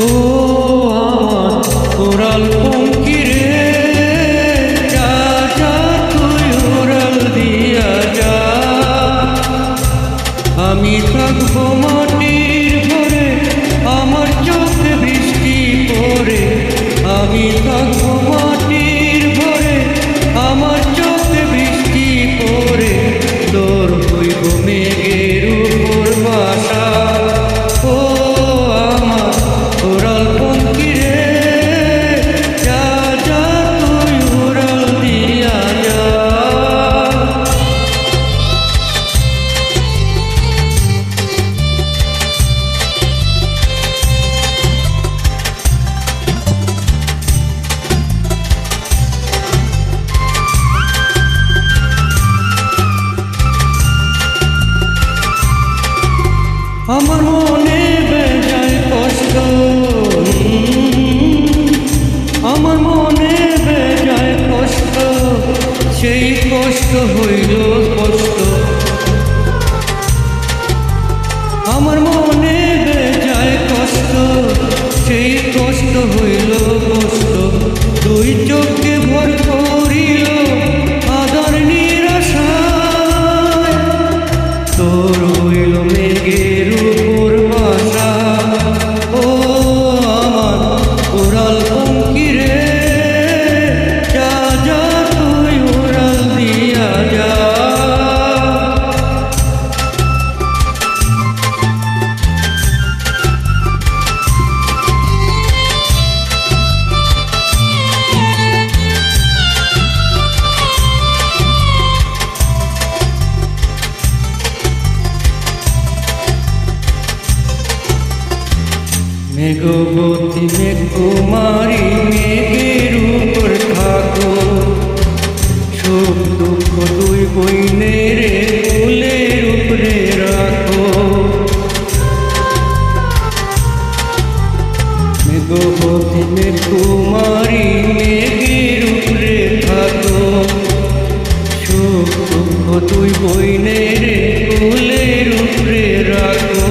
ও আমার কোরাল পঙ্কি রে, যা যা তুই উড়াল দিয়া যা। আমি থাকবো মাটির ঘরে, আমার চোখে বৃষ্টি পড়ে। আমি থাকবো মাটির ঘরে, আমার চোখে বৃষ্টি পড়ে। তোর হইব মেঘের উপর বাসা। ও আমার কোরাল পঙ্কি রে, যা যা তুই উড়াল দিয়া যা। আমার মনে বেজায় কষ্ট, আমার মনে বেজায় কষ্ট, সেই কষ্ট হইল স্পষ্ট। আমার মনে বেজায় কষ্ট, সেই কষ্ট হইল কষ্ট। দুই চোখে ভর করিল আদার নিরাশায়, তোর হইল মেঘের উপর বাসা। ও আমার কোরাল পঙ্কি রে, যা যা তুই উড়াল দিয়া যা। মেঘবতী মেঘকুমারী, মেঘের উপর থাকো, সুখ দুঃখ দুই বইনের ফুলের উপরে রাখো। মেঘবতী মেঘকুমারী, মেঘের উপরে থাকো, সুখ দুঃখ দুই বইনের ফুলের উপরে রাখো।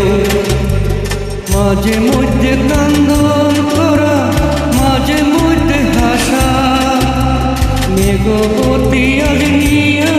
মাঝে মধ্যে কান্দন করা, মাঝে মধ্যে হাসা, মেঘবতী আগ্নিয়া